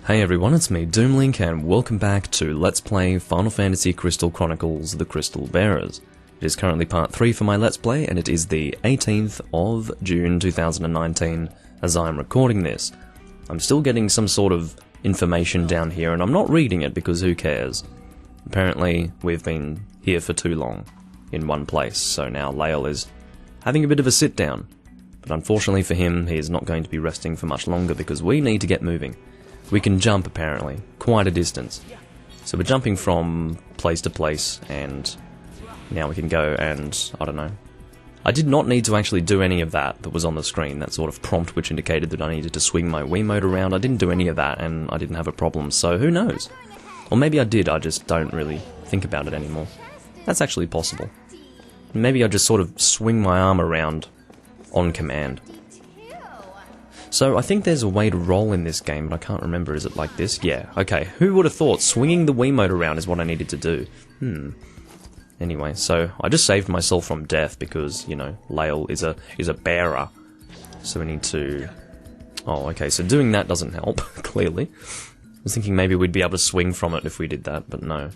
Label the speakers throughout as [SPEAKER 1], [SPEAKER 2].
[SPEAKER 1] Hey everyone, it's me, Doomlink, and welcome back to Let's Play Final Fantasy Crystal Chronicles: The Crystal Bearers. It is currently part 3 for my Let's Play, and it is the 18th of June 2019 as I am recording this. I'm still getting some sort of information down here, and I'm not reading it because who cares? Apparently, we've been here for too long in one place, so now Lael is having a bit of a sit down. But unfortunately for him, he is not going to be resting for much longer because we need to get moving. We can jump, apparently, quite a distance. So we're jumping from place to place, and now we can go and, I don't know. I did not need to actually do any of that was on the screen, that sort of prompt which indicated that I needed to swing my Wiimote around. I didn't do any of that, and I didn't have a problem, so who knows? Or maybe I did, I just don't really think about it anymore. That's actually possible. Maybe I just sort of swing my arm around on command. So I think there's a way to roll in this game, but I can't remember. Is it like this? Yeah, okay. Who would have thought swinging the Wiimote around is what I needed to do? Anyway, so I just saved myself from death because, you know, Lael is a bearer. So we need to... Oh, okay, so doing that doesn't help, clearly. I was thinking maybe we'd be able to swing from it if we did that, but no.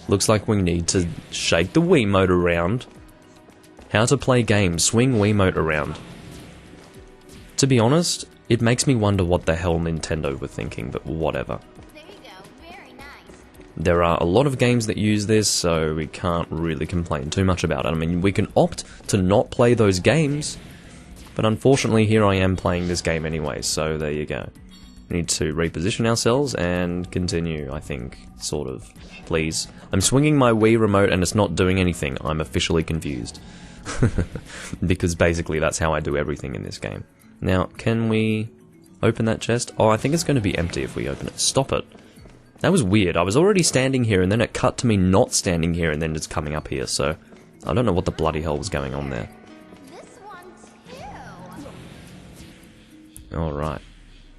[SPEAKER 1] Looks like we need to shake the Wiimote around. How to play games, swing Wiimote around. To be honest, it makes me wonder what the hell Nintendo were thinking, but whatever.
[SPEAKER 2] There you go. Very nice.
[SPEAKER 1] There are a lot of games that use this, so we can't really complain too much about it. I mean, we can opt to not play those games, but unfortunately here I am playing this game anyway, so there you go. We need to reposition ourselves and continue, I think, sort of. Please. I'm swinging my Wii remote and it's not doing anything. I'm officially confused. Because basically that's how I do everything in this game. Now, can we open that chest? Oh, I think it's going to be empty if we open it. Stop it. That was weird. I was already standing here, and then it cut to me not standing here, and then just coming up here, so... I don't know what the bloody hell was going on there.
[SPEAKER 2] This one too.
[SPEAKER 1] Alright.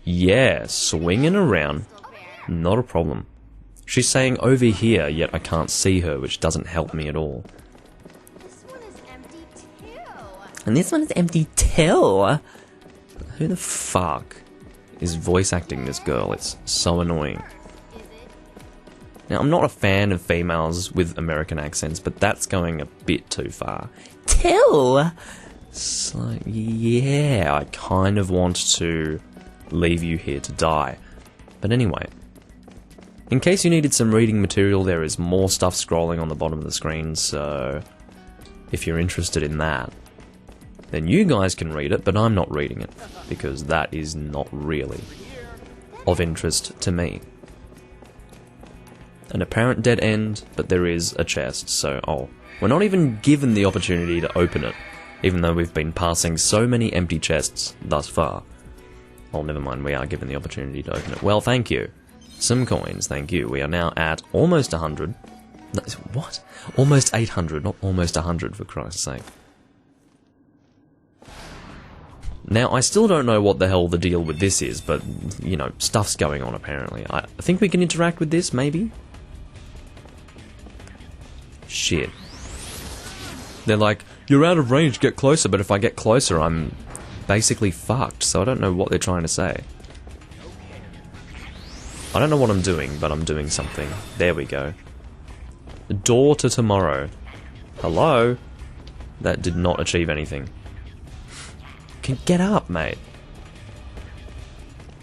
[SPEAKER 1] Yeah, swinging around. Not a problem. She's saying over here, yet I can't see her, which doesn't help me at all.
[SPEAKER 2] This one is empty too.
[SPEAKER 1] And this one is empty too! Who the fuck is voice acting this girl? It's so annoying.
[SPEAKER 2] Is it?
[SPEAKER 1] Now, I'm not a fan of females with American accents, but that's going a bit too far. Till! It's like, yeah, I kind of want to leave you here to die. But anyway, in case you needed some reading material, there is more stuff scrolling on the bottom of the screen, so if you're interested in that, then you guys can read it, but I'm not reading it, because that is not really of interest to me. An apparent dead end, but there is a chest, so, oh, we're not even given the opportunity to open it, even though we've been passing so many empty chests thus far. Oh, never mind, we are given the opportunity to open it. Well, thank you. Some coins, thank you. We are now at almost 100. No, what? Almost 800, not almost 100, for Christ's sake. Now, I still don't know what the hell the deal with this is, but, you know, stuff's going on apparently. I think we can interact with this, maybe? Shit. They're like, you're out of range, get closer, but if I get closer, I'm basically fucked, so I don't know what they're trying to say. I don't know what I'm doing, but I'm doing something. There we go. Door to tomorrow. Hello? That did not achieve anything. Get up, mate.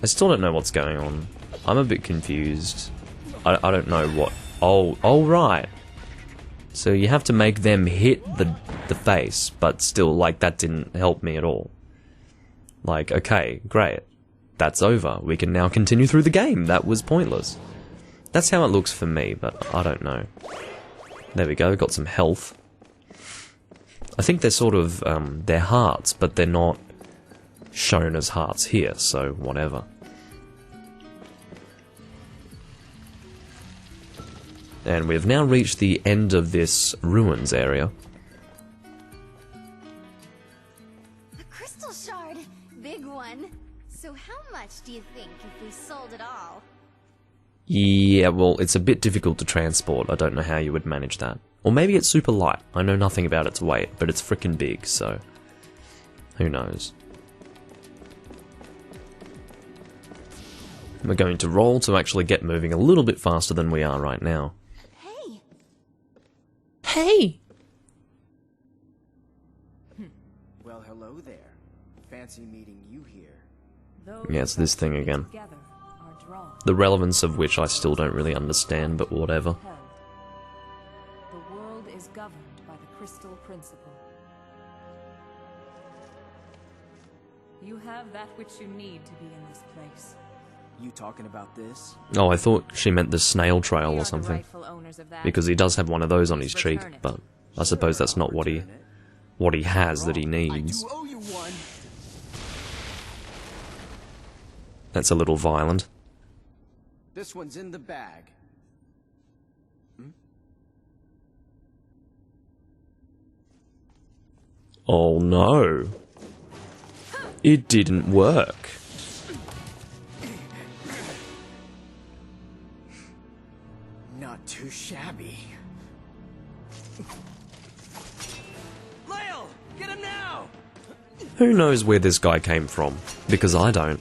[SPEAKER 1] I still don't know what's going on. I'm a bit confused. I don't know what... Oh, right. So you have to make them hit the face, but still, like, that didn't help me at all. Like, okay, great. That's over. We can now continue through the game. That was pointless. That's how it looks for me, but I don't know. There we go, got some health. I think they're sort of, they're hearts, but they're not shown as hearts here, so whatever. And we've now reached the end of this ruins area.
[SPEAKER 2] A crystal shard. Big one. So how much do you think if we sold it all?
[SPEAKER 1] Yeah, well, it's a bit difficult to transport. I don't know how you would manage that. Or maybe it's super light. I know nothing about its weight, but it's frickin' big, so who knows. We're going to roll to actually get moving a little bit faster than we are right now.
[SPEAKER 2] Hey!
[SPEAKER 1] Hey!
[SPEAKER 3] Well, hello there. Fancy meeting you here.
[SPEAKER 1] Yeah, it's this thing again. The relevance of which I still don't really understand, but whatever.
[SPEAKER 4] The world is governed by the crystal principle. You have that which you need to be in this place.
[SPEAKER 3] You talking about this?
[SPEAKER 1] Oh, I thought she meant the snail trail
[SPEAKER 4] We are
[SPEAKER 1] or
[SPEAKER 4] the
[SPEAKER 1] something.
[SPEAKER 4] rightful owners of that.
[SPEAKER 1] Because he does have one of those on his cheek,
[SPEAKER 4] Return it.
[SPEAKER 1] but I suppose that's not what he has that he needs.
[SPEAKER 3] I do owe you one.
[SPEAKER 1] That's a little violent.
[SPEAKER 3] This one's in the bag.
[SPEAKER 1] Oh no. It didn't work.
[SPEAKER 3] Not too shabby. Lyle, get him now!
[SPEAKER 1] Who knows where this guy came from? Because I don't.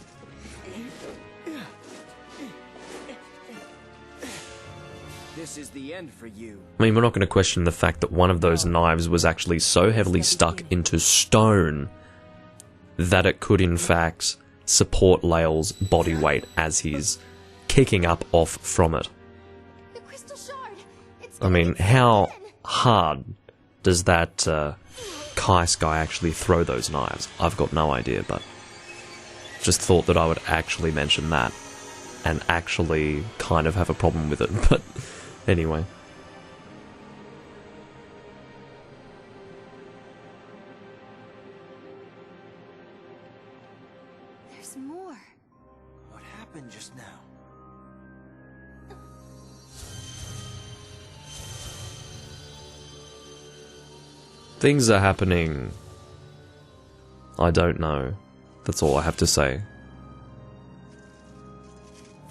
[SPEAKER 3] This is the end for you.
[SPEAKER 1] I mean, we're not going to question the fact that one of those knives was actually so heavily stuck into stone that it could, in fact, support Lael's body weight as he's kicking up off from it.
[SPEAKER 2] The crystal shard! It's
[SPEAKER 1] I mean,
[SPEAKER 2] going
[SPEAKER 1] how
[SPEAKER 2] frozen.
[SPEAKER 1] hard does that Kais guy actually throw those knives? I've got no idea, but just thought that I would actually mention that and actually kind of have a problem with it, but anyway.
[SPEAKER 2] There's more.
[SPEAKER 3] What happened just now?
[SPEAKER 1] Things are happening. I don't know. That's all I have to say.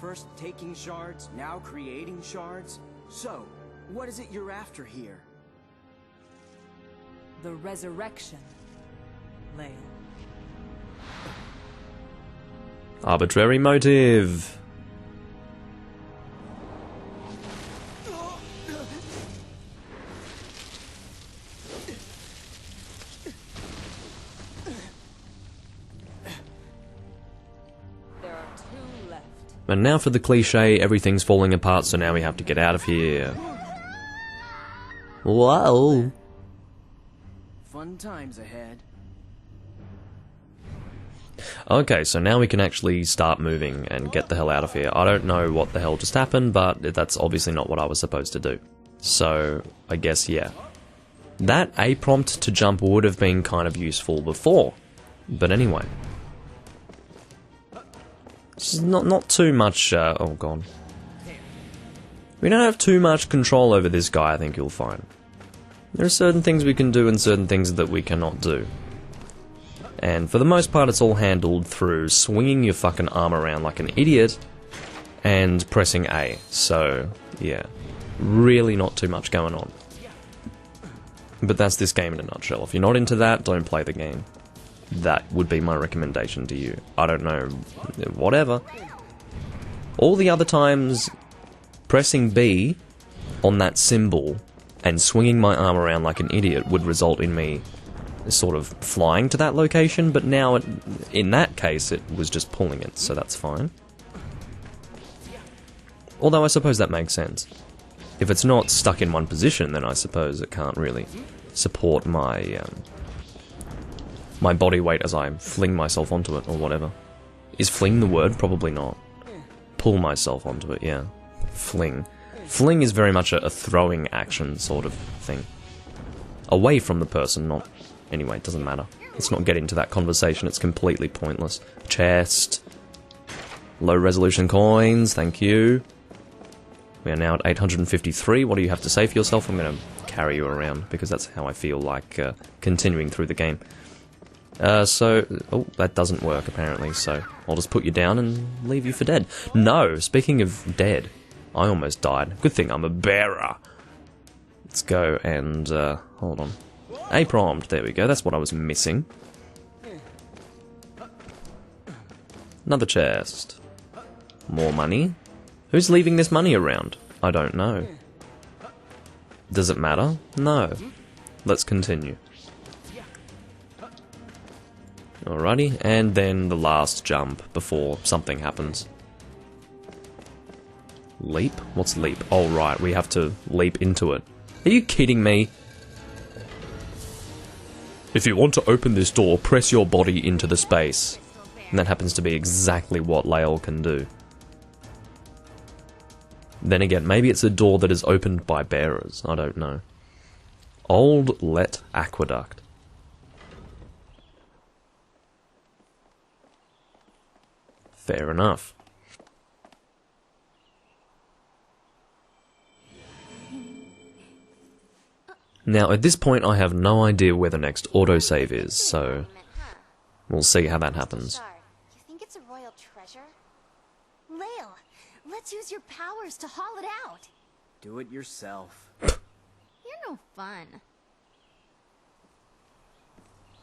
[SPEAKER 3] First taking shards, now creating shards? So, what is it you're after here?
[SPEAKER 4] The resurrection, Lael.
[SPEAKER 1] Arbitrary motive.
[SPEAKER 4] There are 2 left.
[SPEAKER 1] And now for the cliche, everything's falling apart, so now we have to get out of here. Whoa.
[SPEAKER 3] Fun times ahead.
[SPEAKER 1] Okay, so now we can actually start moving and get the hell out of here. I don't know what the hell just happened, but that's obviously not what I was supposed to do. So, I guess, yeah. That A prompt to jump would have been kind of useful before. But anyway. It's not too much, oh god. We don't have too much control over this guy, I think you'll find. There are certain things we can do and certain things that we cannot do. And for the most part, it's all handled through swinging your fucking arm around like an idiot and pressing A. So, yeah. Really not too much going on. But that's this game in a nutshell. If you're not into that, don't play the game. That would be my recommendation to you. I don't know, whatever. All the other times, pressing B on that symbol and swinging my arm around like an idiot would result in me sort of flying to that location, but now, in that case, it was just pulling it, so that's fine. Although I suppose that makes sense. If it's not stuck in one position, then I suppose it can't really support my my body weight as I fling myself onto it, or whatever. Is fling the word? Probably not. Pull myself onto it, yeah. Fling. Fling is very much a throwing action sort of thing. Away from the person, not... Anyway, it doesn't matter. Let's not get into that conversation, it's completely pointless. Chest. Low resolution coins, thank you. We are now at 853. What do you have to say for yourself? I'm going to carry you around, because that's how I feel like continuing through the game. Oh, that doesn't work apparently, so I'll just put you down and leave you for dead. No, speaking of dead, I almost died. Good thing I'm a bearer. Let's go and, hold on. A prompt, there we go, that's what I was missing. Another chest. More money? Who's leaving this money around? I don't know. Does it matter? No. Let's continue. Alrighty, and then the last jump before something happens. Leap? What's leap? Oh right, we have to leap into it. Are you kidding me? If you want to open this door, press your body into the space. And that happens to be exactly what Lael can do. Then again, maybe it's a door that is opened by bearers. I don't know. Old Let Aqueduct. Fair enough. Now, at this point, I have no idea where the next autosave is, so we'll see how that happens.
[SPEAKER 2] You think it's a royal treasure? Lael, let's use your powers to haul it out.
[SPEAKER 3] Do it yourself.
[SPEAKER 2] You're no fun.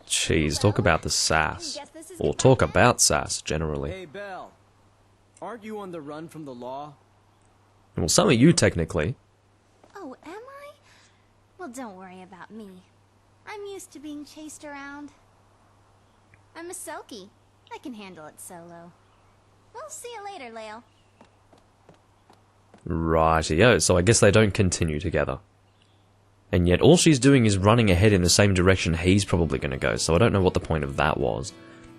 [SPEAKER 1] Jeez, talk about the sass. Or talk about sass, generally.
[SPEAKER 3] Hey, Belle. Aren't you on the run from the law?
[SPEAKER 1] Well, some of you, technically.
[SPEAKER 2] Oh, am I? Well, don't worry about me. I'm used to being chased around. I'm a Selkie. I can handle it solo. We'll see you later, Lael.
[SPEAKER 1] Rightio, so I guess they don't continue together. And yet all she's doing is running ahead in the same direction he's probably going to go, so I don't know what the point of that was.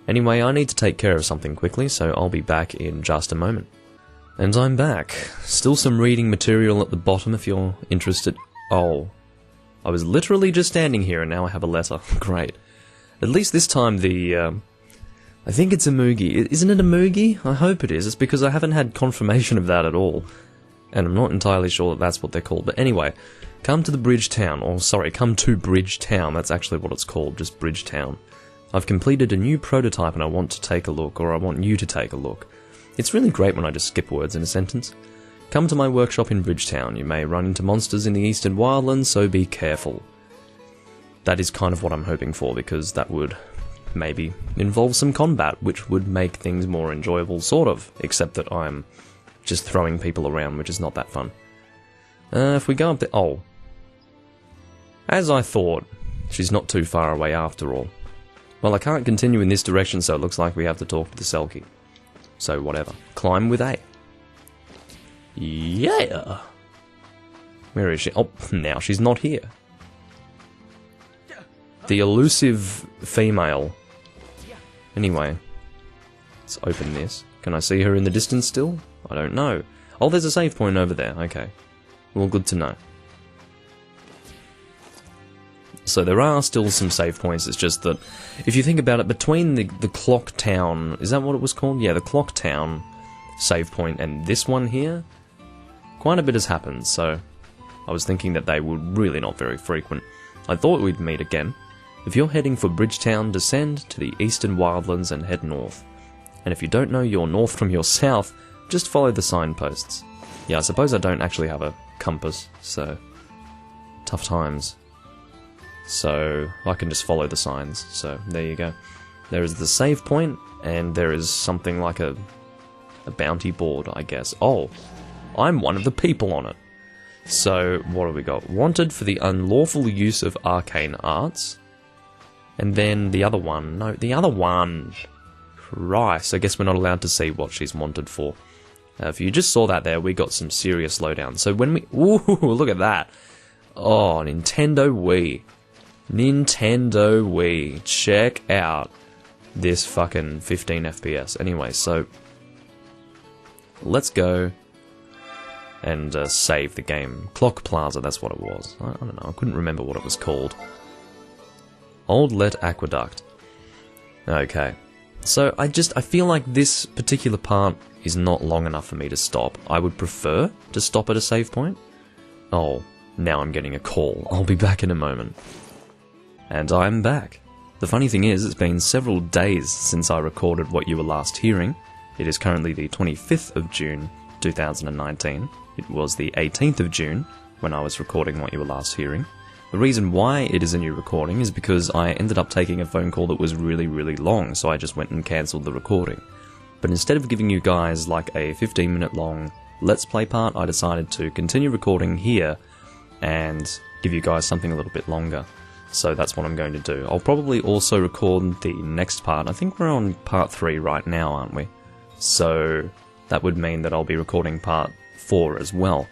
[SPEAKER 1] Anyway, I need to take care of something quickly, so I'll be back in just a moment. And I'm back. Still some reading material at the bottom if you're interested. Oh. I was literally just standing here and now I have a letter. Great. At least this time I think it's a Moogie. Isn't it a Moogie? I hope it is. It's because I haven't had confirmation of that at all. And I'm not entirely sure that that's what they're called. But anyway, come to the Bridge Town. Or sorry, come to Bridge Town. That's actually what it's called, just Bridge Town. I've completed a new prototype and I want to take a look, or I want you to take a look. It's really great when I just skip words in a sentence. Come to my workshop in Bridgetown. You may run into monsters in the Eastern Wildlands, so be careful. That is kind of what I'm hoping for, because that would maybe involve some combat, which would make things more enjoyable, sort of, except that I'm just throwing people around, which is not that fun. If we go up there... Oh. As I thought, she's not too far away after all. Well, I can't continue in this direction, so it looks like we have to talk to the Selkie. So whatever. Climb with A. Yeah! Where is she? Oh, now she's not here. The elusive female. Anyway, let's open this. Can I see her in the distance still? I don't know. Oh, there's a save point over there. Okay. Well, good to know. So there are still some save points, it's just that, if you think about it, between the Clock Town, is that what it was called? Yeah, the Clock Town save point and this one here, quite a bit has happened, so I was thinking that they were really not very frequent. I thought we'd meet again. If you're heading for Bridgetown, descend to the Eastern Wildlands and head north. And if you don't know your north from your south, just follow the signposts. Yeah, I suppose I don't actually have a compass, so tough times. So I can just follow the signs, so there you go. There is the save point, and there is something like a bounty board, I guess. Oh, I'm one of the people on it. So, what have we got? Wanted for the unlawful use of arcane arts. And then the other one. No, the other one. Christ, I guess we're not allowed to see what she's wanted for. If you just saw that there, we got some serious slowdown. So when we... Ooh, look at that. Oh, Nintendo Wii. Nintendo Wii. Check out this fucking 15 FPS. Anyway, so... let's go and save the game. Clock Plaza, that's what it was. I don't know, I couldn't remember what it was called. Old Let Aqueduct. Okay. So I feel like this particular part is not long enough for me to stop. I would prefer to stop at a save point. Oh, now I'm getting a call. I'll be back in a moment. And I'm back. The funny thing is, it's been several days since I recorded what you were last hearing. It is currently the 25th of June, 2019. It was the 18th of June when I was recording what you were last hearing. The reason why it is a new recording is because I ended up taking a phone call that was really, really long, so I just went and cancelled the recording. But instead of giving you guys like a 15-minute long Let's Play part, I decided to continue recording here and give you guys something a little bit longer. So that's what I'm going to do. I'll probably also record the next part. I think we're on part 3 right now, aren't we? So that would mean that I'll be recording part 4 as well.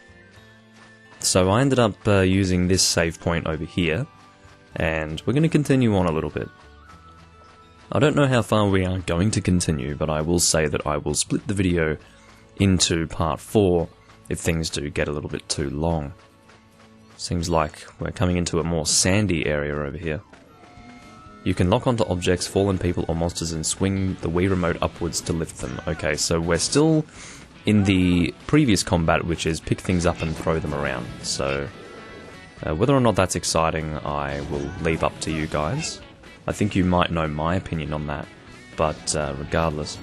[SPEAKER 1] So I ended up using this save point over here, and we're going to continue on a little bit. I don't know how far we are going to continue, but I will say that I will split the video into part 4 if things do get a little bit too long. Seems like we're coming into a more sandy area over here. You can lock onto objects, fallen people or monsters and swing the Wii remote upwards to lift them. Okay, so we're still in the previous combat, which is pick things up and throw them around. So whether or not that's exciting, I will leave up to you guys. I think you might know my opinion on that, but regardless,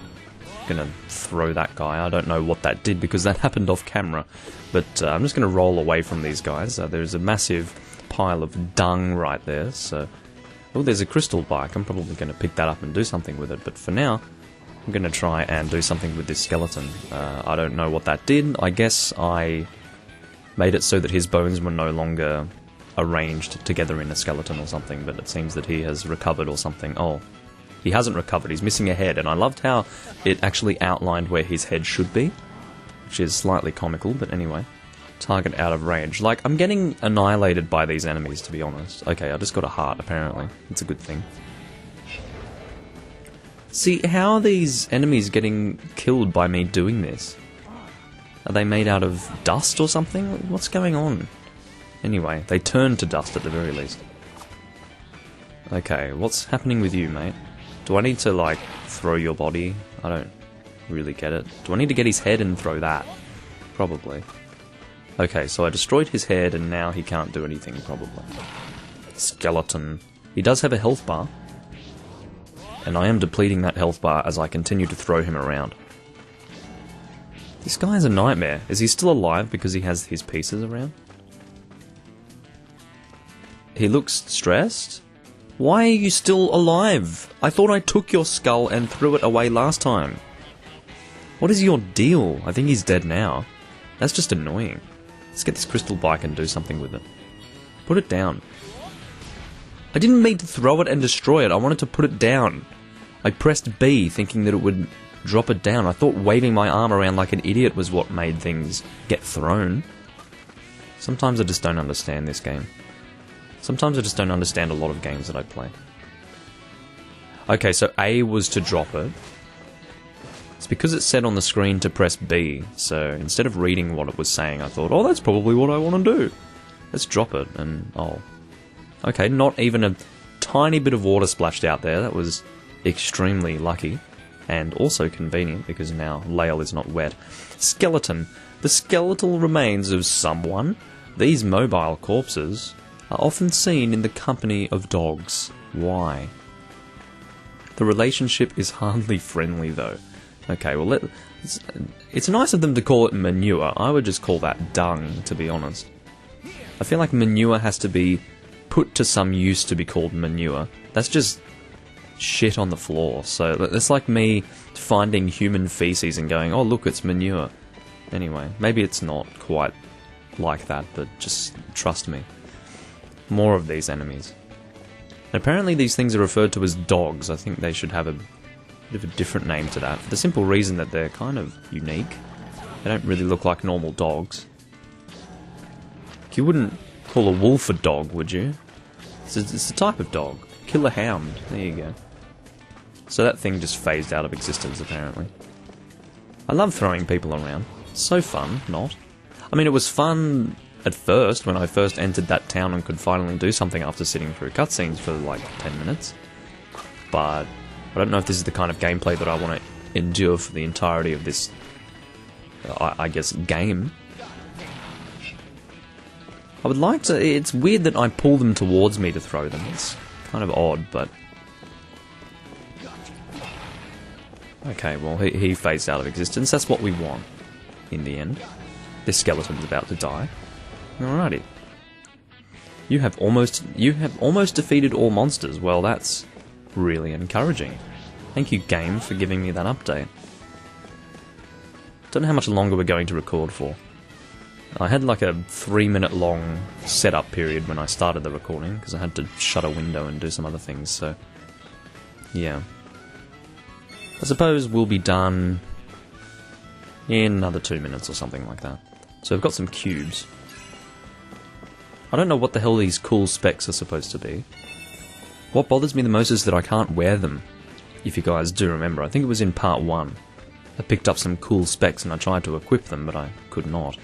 [SPEAKER 1] I'm gonna throw that guy. I don't know what that did because that happened off camera, but I'm just gonna roll away from these guys. There's a massive pile of dung right there, so... Oh, there's a crystal bike. I'm probably gonna pick that up and do something with it, but for now, I'm gonna try and do something with this skeleton. I don't know what that did. I guess I made it so that his bones were no longer arranged together in a skeleton or something, but it seems that he has recovered or something. Oh, he hasn't recovered, he's missing a head, and I loved how it actually outlined where his head should be, which is slightly comical, but anyway. Target out of range. Like, I'm getting annihilated by these enemies, to be honest. Okay, I just got a heart, apparently. It's a good thing. See, how are these enemies getting killed by me doing this? Are they made out of dust or something? What's going on? Anyway, they turn to dust at the very least. Okay, what's happening with you, mate? Do I need to, like, throw your body? I don't really get it. Do I need to get his head and throw that? Probably. Okay, so I destroyed his head and now he can't do anything, probably. Skeleton. He does have a health bar. And I am depleting that health bar as I continue to throw him around. This guy's a nightmare. Is he still alive because he has his pieces around? He looks stressed? Why are you still alive? I thought I took your skull and threw it away last time. What is your deal? I think he's dead now. That's just annoying. Let's get this crystal bike and do something with it. Put it down. I didn't mean to throw it and destroy it. I wanted to put it down. I pressed B thinking that it would drop it down. I thought waving my arm around like an idiot was what made things get thrown. Sometimes I just don't understand this game. Sometimes I just don't understand a lot of games that I play. Okay, so A was to drop it. It's because it said on the screen to press B, so instead of reading what it was saying, I thought, oh, that's probably what I want to do. Let's drop it, and oh. Okay, not even a tiny bit of water splashed out there. That was extremely lucky, and also convenient, because now Lael is not wet. Skeleton. The skeletal remains of someone. These mobile corpses are often seen in the company of dogs. Why? The relationship is hardly friendly, though. Okay, well, it's nice of them to call it manure. I would just call that dung, to be honest. I feel like manure has to be put to some use to be called manure. That's just shit on the floor. So it's like me finding human feces and going, oh, look, it's manure. Anyway, maybe it's not quite like that, but just trust me. More of these enemies. And apparently these things are referred to as dogs. I think they should have a bit of a different name to that, for the simple reason that they're kind of unique. They don't really look like normal dogs. You wouldn't call a wolf a dog, would you? It's a type of dog. Killer hound. There you go. So that thing just phased out of existence, apparently. I love throwing people around. So fun, not? I mean, it was fun at first, when I first entered that town and could finally do something after sitting through cutscenes for like 10 minutes. But I don't know if this is the kind of gameplay that I want to endure for the entirety of this, I guess, game. I would like to... It's weird that I pull them towards me to throw them. It's kind of odd, but... Okay, well, he phased out of existence. That's what we want, in the end. This skeleton's about to die. Alrighty. You have almost defeated all monsters. Well, that's really encouraging. Thank you, game, for giving me that update. Don't know how much longer we're going to record for. I had like a 3-minute long setup period when I started the recording, because I had to shut a window and do some other things, so... yeah. I suppose we'll be done in another 2 minutes or something like that. So we've got some cubes. I don't know what the hell these cool specs are supposed to be. What bothers me the most is that I can't wear them. If you guys do remember, I think it was in part 1. I picked up some cool specs and I tried to equip them, but I could not.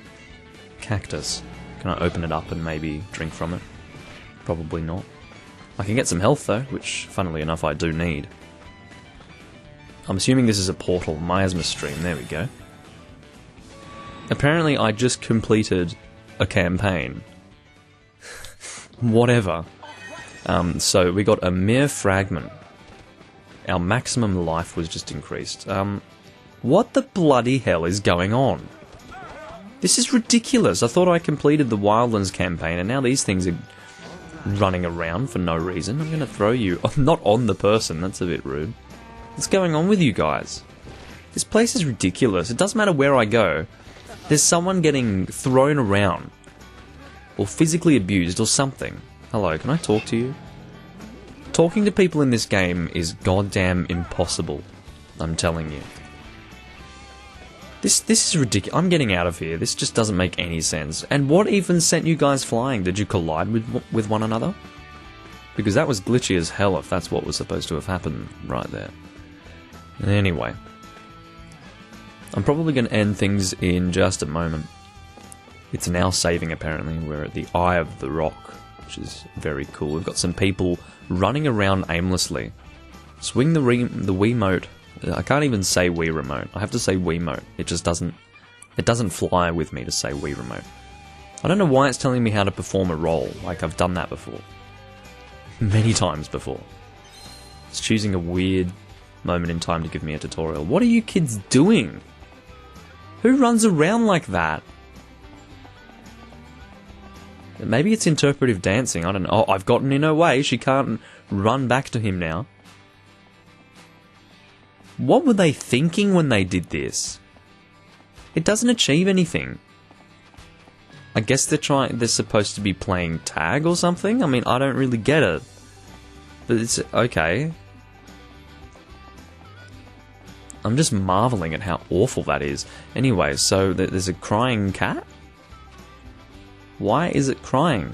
[SPEAKER 1] Cactus. Can I open it up and maybe drink from it? Probably not. I can get some health though, which, funnily enough, I do need. I'm assuming this is a portal. Miasma Stream, there we go. Apparently I just completed a campaign. Whatever. So we got a mere fragment. Our maximum life was just increased. What the bloody hell is going on? This is ridiculous. I thought I completed the Wildlands campaign and now these things are running around for no reason. I'm gonna throw you. Not on the person, that's a bit rude. What's going on with you guys? This place is ridiculous. It doesn't matter where I go. There's someone getting thrown around. Or physically abused or something. Hello, can I talk to you? Talking to people in this game is goddamn impossible. I'm telling you. This is ridiculous. I'm getting out of here. This just doesn't make any sense. And what even sent you guys flying? Did you collide with one another? Because that was glitchy as hell if that's what was supposed to have happened right there. Anyway. I'm probably going to end things in just a moment. It's now saving apparently. We're at the Eye of the Rock, which is very cool. We've got some people running around aimlessly. Swing the Wiimote. I can't even say Wii Remote. I have to say Wiimote. It just doesn't... it doesn't fly with me to say Wii Remote. I don't know why it's telling me how to perform a role. Like, I've done that before. Many times before. It's choosing a weird moment in time to give me a tutorial. What are you kids doing? Who runs around like that? Maybe it's interpretive dancing. I don't know. Oh, I've gotten in her way. She can't run back to him now. What were they thinking when they did this? It doesn't achieve anything. I guess they're supposed to be playing tag or something? I mean, I don't really get it. But it's okay. I'm just marveling at how awful that is. Anyway, so there's a crying cat? Why is it crying?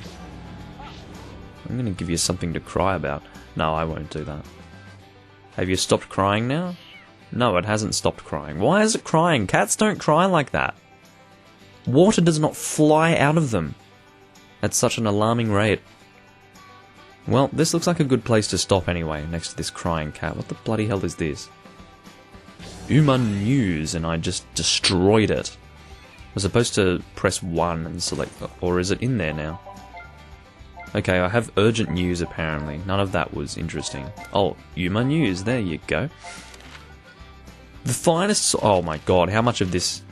[SPEAKER 1] I'm gonna give you something to cry about. No, I won't do that. Have you stopped crying now? No, it hasn't stopped crying. Why is it crying? Cats don't cry like that. Water does not fly out of them at such an alarming rate. Well, this looks like a good place to stop anyway, next to this crying cat. What the bloody hell is this? Human News, and I just destroyed it. I was supposed to press 1 and select... or is it in there now? Okay, I have urgent news apparently. None of that was interesting. Oh, Yuma News, there you go. The finest... oh my god, how much of this...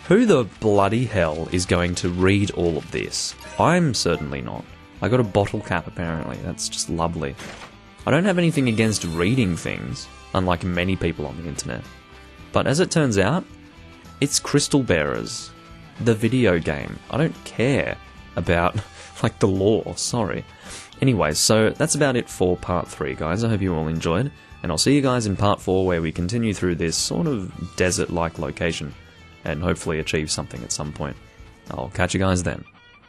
[SPEAKER 1] who the bloody hell is going to read all of this? I'm certainly not. I got a bottle cap apparently, that's just lovely. I don't have anything against reading things, unlike many people on the internet. But as it turns out, it's Crystal Bearers, the video game. I don't care about, like, the lore, sorry. Anyway, so that's about it for part 3, guys. I hope you all enjoyed, and I'll see you guys in part 4 where we continue through this sort of desert-like location, and hopefully achieve something at some point. I'll catch you guys then.